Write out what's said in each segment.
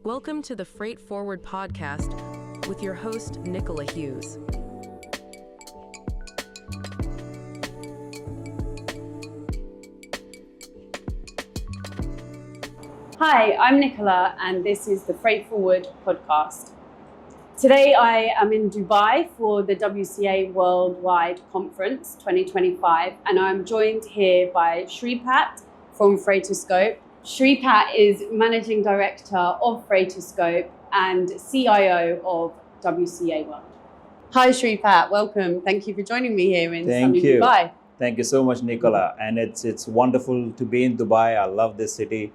Welcome to the Freight Forward podcast with your host, Nicola Hughes. Hi, I'm Nicola, and this is the Freight Forward podcast. Today I am in Dubai for the WCA Worldwide Conference 2025, and I'm joined here by Sripad from FreightOscope. Sripad is Managing Director of FreightOscope and CIO of WCA World. Hi Sripad, welcome. Thank you for joining me here in sunny Dubai. Thank you so much, Nicola. And it's wonderful to be in Dubai. I love this city.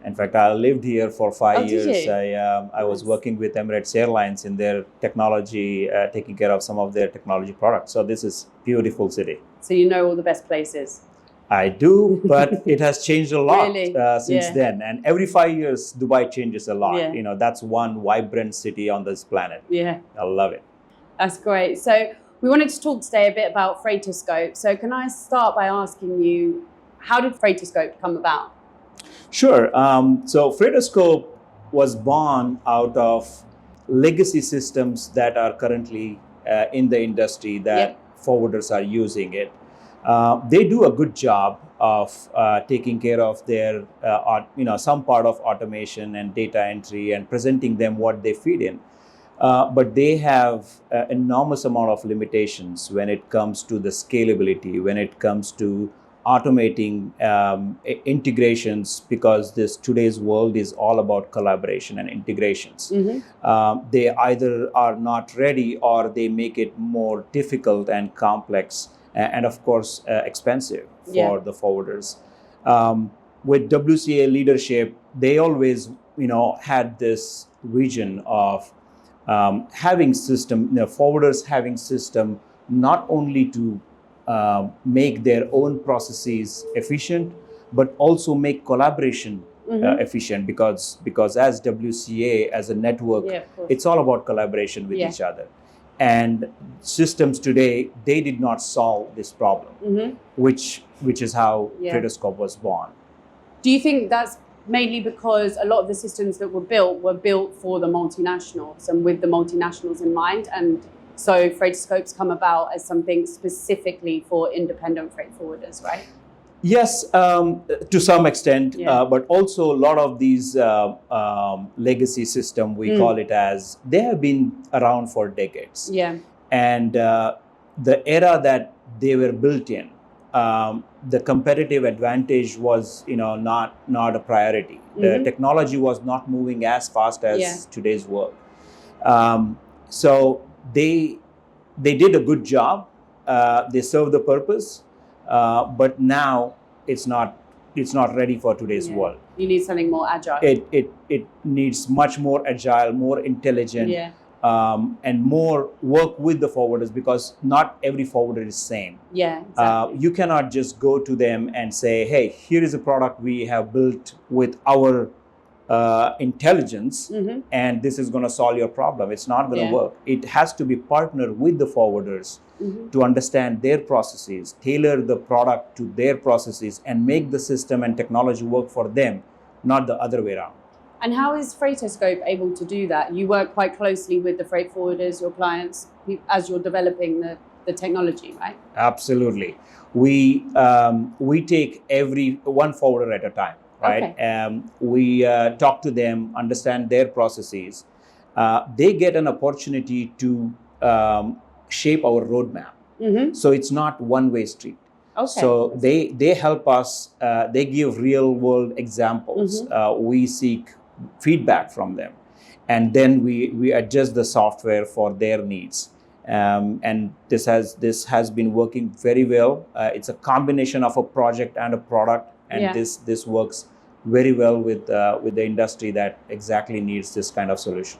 In fact, I lived here for 5 years. Did you? I was working with Emirates Airlines in their technology, taking care of some of their technology products. So this is a beautiful city. So you know all the best places? I do, but it has changed a lot Really? since then. And every 5 years, Dubai changes a lot. Yeah. You know, that's one vibrant city on this planet. Yeah. I love it. That's great. So we wanted to talk today a bit about FreightOscope. So can I start by asking you, how did FreightOscope come about? Sure. So FreightOscope was born out of legacy systems that are currently in the industry that forwarders are using it. They do a good job of taking care of their, some part of automation and data entry and presenting them what they feed in. But they have enormous amount of limitations when it comes to the scalability, when it comes to automating integrations, because today's world is all about collaboration and integrations. They either are not ready or they make it more difficult and complex and of course expensive for the forwarders. With WCA leadership, they always had this vision of having forwarders having system not only to make their own processes efficient, but also make collaboration efficient, because as WCA, as a network, it's all about collaboration with each other. And systems today, they did not solve this problem, which is how FreightOscope was born. Do you think that's mainly because a lot of the systems that were built for the multinationals and with the multinationals in mind, and so FreightOscope's come about as something specifically for independent freight forwarders, right? Yes, to some extent, but also a lot of these legacy system, we call it as, they have been around for decades. And the era that they were built in, the competitive advantage was, not a priority. The technology was not moving as fast as today's world. So they did a good job. They served the purpose, but now it's not ready for today's world. You need something more agile. It needs much more agile, more intelligent, and more work with the forwarders, because not every forwarder is same. Exactly. You cannot just go to them and say, hey, here is a product we have built with our intelligence, and this is going to solve your problem. It's not going to work. It has to be partnered with the forwarders to understand their processes, tailor the product to their processes, and make the system and technology work for them, not the other way around. And how is FreightOscope able to do that? You work quite closely with the freight forwarders, your clients, as you're developing the technology, right? Absolutely. We take every one forwarder at a time. Right? Okay. We talk to them, understand their processes. They get an opportunity to shape our roadmap. So it's not one-way street. So they help us. They give real-world examples. We seek feedback from them, and then we adjust the software for their needs. And this has been working very well. It's a combination of a project and a product. And this works very well with the industry that exactly needs this kind of solution.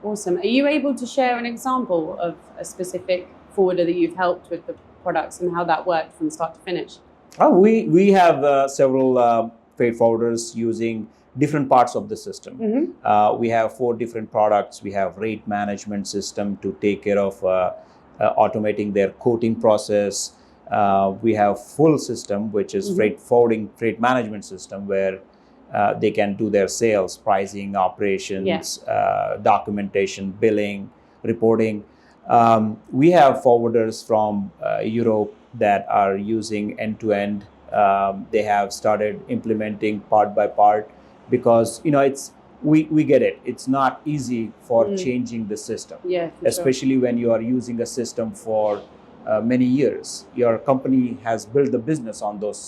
Awesome. Are you able to share an example of a specific forwarder that you've helped with the products and how that worked from start to finish? We have several freight forwarders using different parts of the system. We have 4 different products. We have rate management system to take care of automating their quoting process. We have full system, which is freight management system, where They can do their sales, pricing, operations, documentation, billing, reporting. We have forwarders from Europe that are using end-to-end. They have started implementing part by part because it's we get it. It's not easy for changing the system, especially when you are using a system for many years. Your company has built the business on those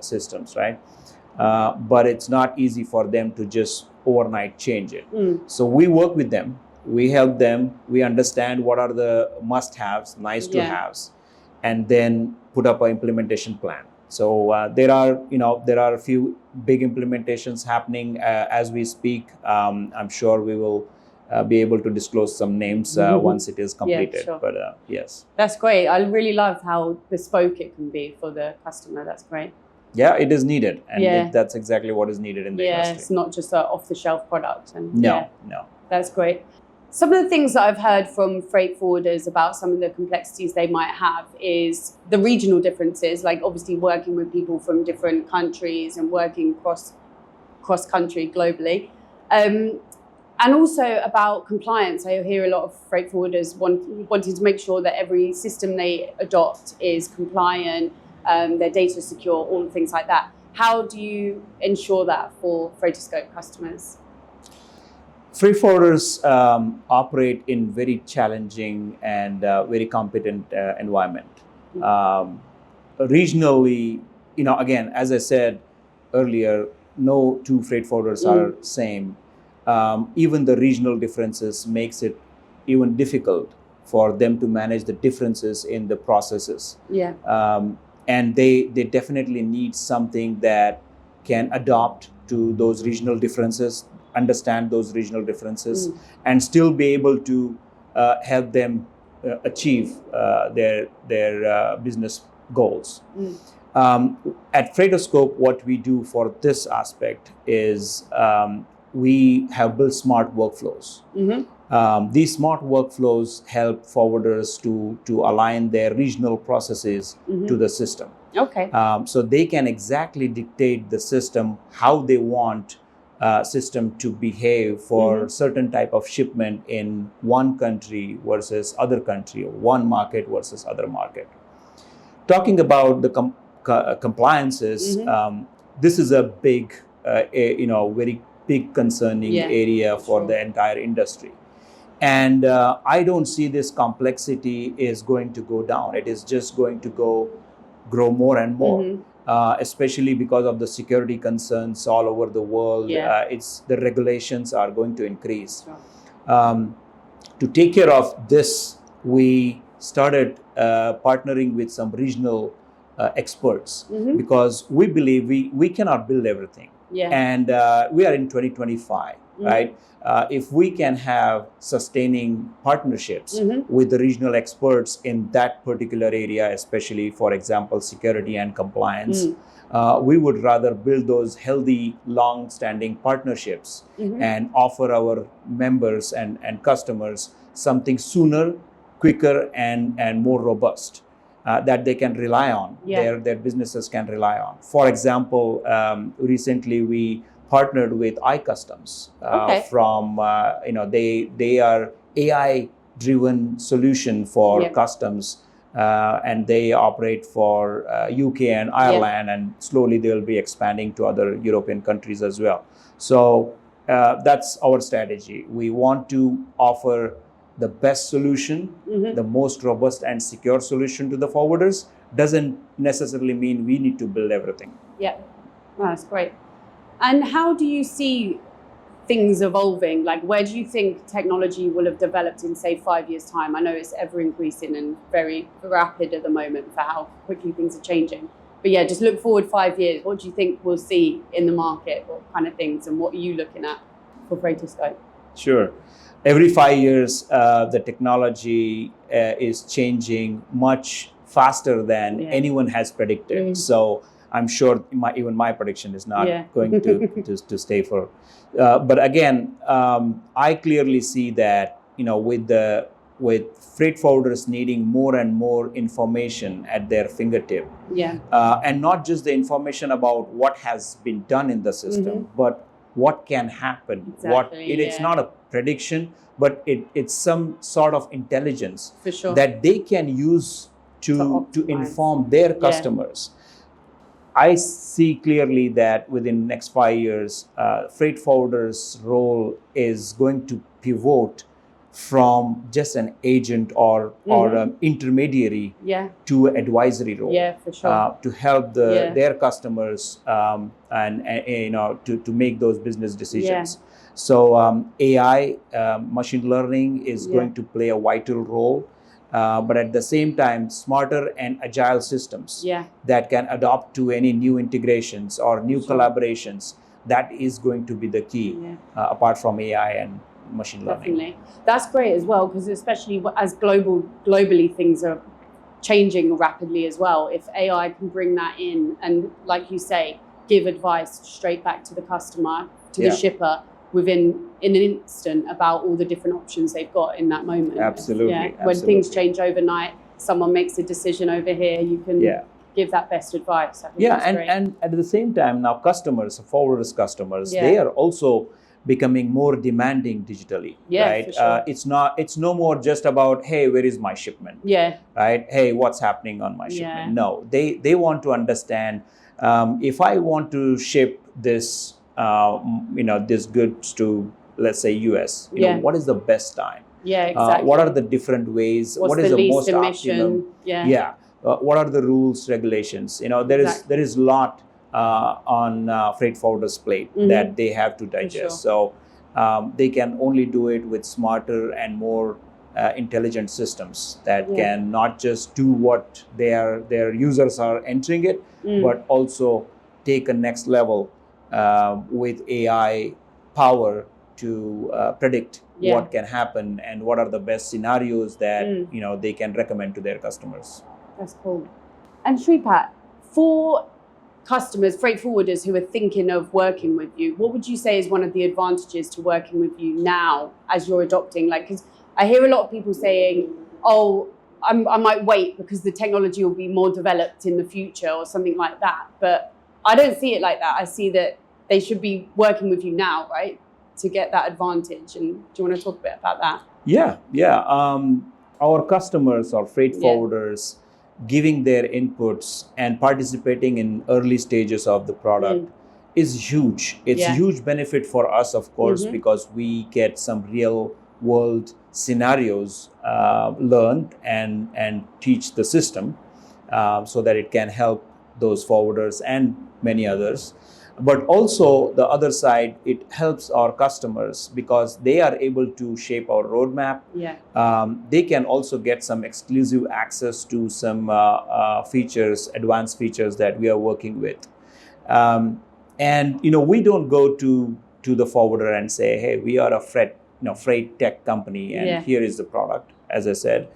systems, right? But it's not easy for them to just overnight change it. So we work with them. We help them. We understand what are the must-haves, nice-to-haves, and then put up an implementation plan. So there are a few big implementations happening as we speak. I'm sure we will be able to disclose some names once it is completed. Yeah, sure. But yes, that's great. I really love how bespoke it can be for the customer. That's great. Yeah, it is needed, and that's exactly what is needed in the industry. It's not just an off-the-shelf product. And no, that's great. Some of the things that I've heard from freight forwarders about some of the complexities they might have is the regional differences, like obviously working with people from different countries and working cross-country globally. And also about compliance. I hear a lot of freight forwarders wanting to make sure that every system they adopt is compliant, their data secure, all things like that. How do you ensure that for FreightOscope customers? Freight forwarders operate in very challenging and very competent environment. Regionally, again, as I said earlier, no two freight forwarders are same. Even the regional differences makes it even difficult for them to manage the differences in the processes. And they definitely need something that can adapt to those regional differences, understand those regional differences, and still be able to help them achieve their business goals. At FreightOscope, what we do for this aspect is we have built smart workflows. These smart workflows help forwarders to align their regional processes to the system. So they can exactly dictate the system how they want system to behave for certain type of shipment in one country versus other country, or one market versus other market. Talking about the compliances, this is a big, very big concerning area for the entire industry. And I don't see this complexity is going to go down. It is just going to grow more and more. Especially because of the security concerns all over the world. The regulations are going to increase. To take care of this, we started partnering with some regional experts because we believe we cannot build everything. And we are in 2025, right? If we can have sustaining partnerships with the regional experts in that particular area, especially, for example, security and compliance, we would rather build those healthy, long-standing partnerships and offer our members and customers something sooner, quicker, and more robust that they can rely on, their businesses can rely on. For example, recently we partnered with iCustoms from, they are AI-driven solution for customs, and they operate for UK and Ireland, and slowly they will be expanding to other European countries as well. So that's our strategy. We want to offer the best solution, the most robust and secure solution to the forwarders. Doesn't necessarily mean we need to build everything. That's great. And how do you see things evolving? Like, where do you think technology will have developed in, say, 5 years' time? I know it's ever increasing and very rapid at the moment for how quickly things are changing. But just look forward 5 years. What do you think we'll see in the market? What kind of things, and what are you looking at for FreightOscope? Sure. Every 5 years, the technology is changing much faster than anyone has predicted. So I'm sure even my prediction is not going to stay for. But again, I clearly see that with the with freight forwarders needing more and more information at their fingertip. Yeah. And not just the information about what has been done in the system, but what can happen. Exactly, It's not a prediction, but it's some sort of intelligence For sure. that they can use to optimize. inform their customers. I see clearly that within the next 5 years, freight forwarders' role is going to pivot from just an agent or an intermediary to an advisory role. Yeah, for sure. To help their customers and to make those business decisions. So AI, machine learning is going to play a vital role. But at the same time, smarter and agile systems that can adapt to any new integrations or new collaborations, that is going to be the key, apart from AI and machine learning. Definitely. That's great as well, because especially as globally things are changing rapidly as well, if AI can bring that in and, like you say, give advice straight back to the customer, to the shipper, in an instant about all the different options they've got in that moment. Absolutely. When things change overnight, someone makes a decision over here, you can give that best advice. I think that's great. And at the same time, now customers, forwarders customers, they are also becoming more demanding digitally, right? For sure. It's no more just about, hey, where is my shipment? Right? Hey, what's happening on my shipment? No, they want to understand, if I want to ship this this goods to, let's say, US, what is the best time? Exactly. What are the different ways? What is the most optimum? What are the rules, regulations? There is a lot on freight forwarders' plate that they have to digest. So they can only do it with smarter and more intelligent systems that can not just do what their users are entering it, but also take a next level with AI power to predict what can happen and what are the best scenarios that they can recommend to their customers. That's cool. And Sripad, for customers, freight forwarders who are thinking of working with you, what would you say is one of the advantages to working with you now as you're adopting? Because I hear a lot of people saying, oh, I might wait because the technology will be more developed in the future or something like that. But I don't see it like that. I see that they should be working with you now, right, to get that advantage. And do you want to talk a bit about that? Our customers or freight forwarders giving their inputs and participating in early stages of the product is huge. It's a huge benefit for us, of course, because we get some real world scenarios learned and teach the system so that it can help those forwarders and many others. But also the other side, it helps our customers because they are able to shape our roadmap. They can also get some exclusive access to some features, advanced features that we are working with. And we don't go to the forwarder and say, hey, we are a freight tech company and here is the product. As I said,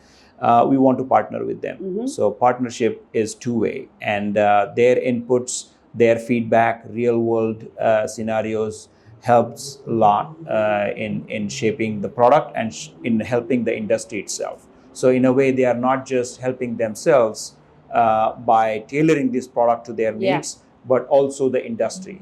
we want to partner with them. So partnership is two-way, and their inputs, their feedback, real world scenarios helps a lot in shaping the product and in helping the industry itself. So in a way, they are not just helping themselves by tailoring this product to their needs, but also the industry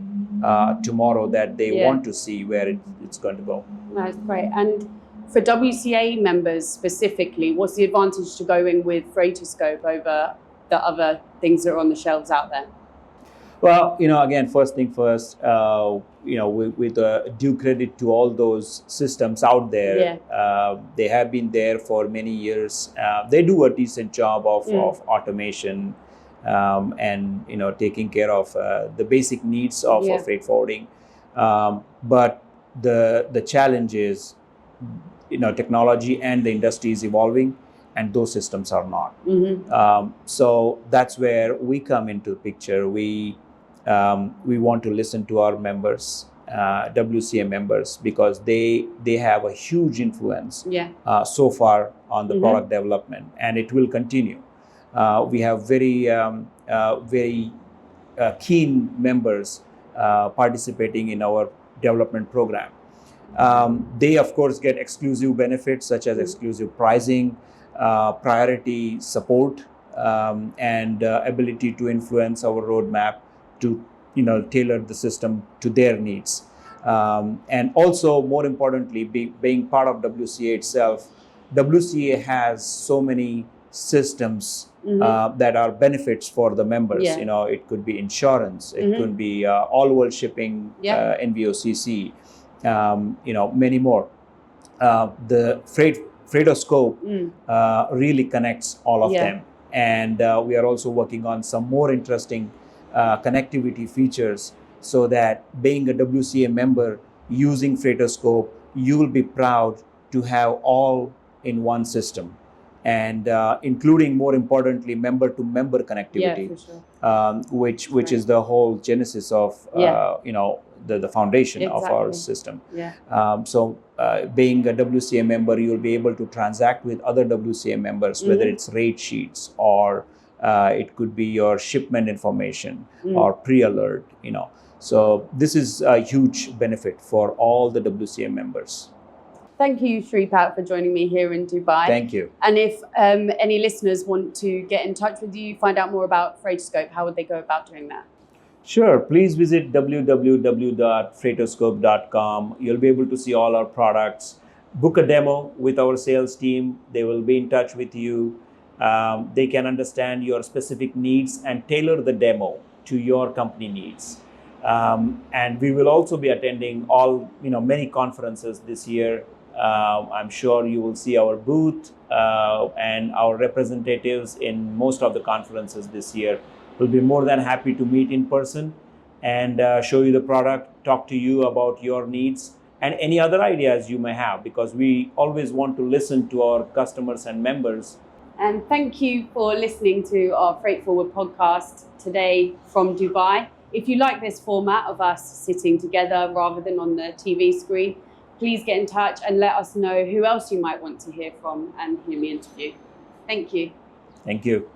tomorrow that they want to see where it's going to go. That's great. And for WCA members specifically, what's the advantage to going with FreightOscope over the other things that are on the shelves out there? Well, again, first thing first, with due credit to all those systems out there, they have been there for many years. They do a decent job of automation and, taking care of the basic needs of freight forwarding. But the challenge is, technology and the industry is evolving, and those systems are not. So that's where we come into the picture. We want to listen to our members, WCA members, because they have a huge influence so far on the product development, and it will continue. We have very keen members participating in our development program. They, of course, get exclusive benefits such as exclusive pricing, priority support, and ability to influence our roadmap to tailor the system to their needs. And also, more importantly, being part of WCA itself, WCA has so many systems that are benefits for the members. Yeah. It could be insurance, it could be all world shipping, NVOCC, many more. The FreightOscope really connects all of them, and we are also working on some more interesting connectivity features, so that being a WCA member using FreightOscope, you will be proud to have all in one system, and including, more importantly, member-to-member connectivity, which is the whole genesis of the foundation of our system. So being a WCA member, you'll be able to transact with other WCA members, whether it's rate sheets or it could be your shipment information or pre-alert. So this is a huge benefit for all the WCA members. Thank you, Sripad, for joining me here in Dubai. Thank you. And if any listeners want to get in touch with you, find out more about FreightOscope, how would they go about doing that? Sure. Please visit www.freightoscope.com. You'll be able to see all our products. Book a demo with our sales team. They will be in touch with you. They can understand your specific needs and tailor the demo to your company needs. And we will also be attending many conferences this year. I'm sure you will see our booth and our representatives in most of the conferences this year. We'll be more than happy to meet in person and show you the product, talk to you about your needs and any other ideas you may have, because we always want to listen to our customers and members. And thank you for listening to our Freight Forward podcast today from Dubai. If you like this format of us sitting together rather than on the TV screen, please get in touch and let us know who else you might want to hear from and hear me interview. Thank you. Thank you.